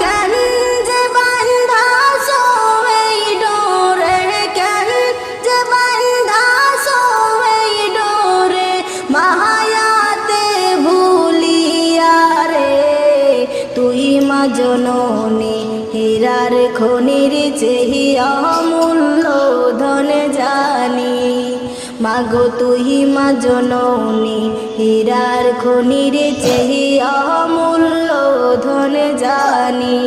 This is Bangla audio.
কেন যে বান্ধাছো এই ডোরে, কেন যে বান্ধাছো এই ডোরে, মায়াতে ভুলিয়া রে। তুই মা জননী হীরার খনির চেয়ে অমূল্য ধন জানি, মাগো তুই মা জননী হীরার খনির চেয়ে অমূল্য ধন জানি।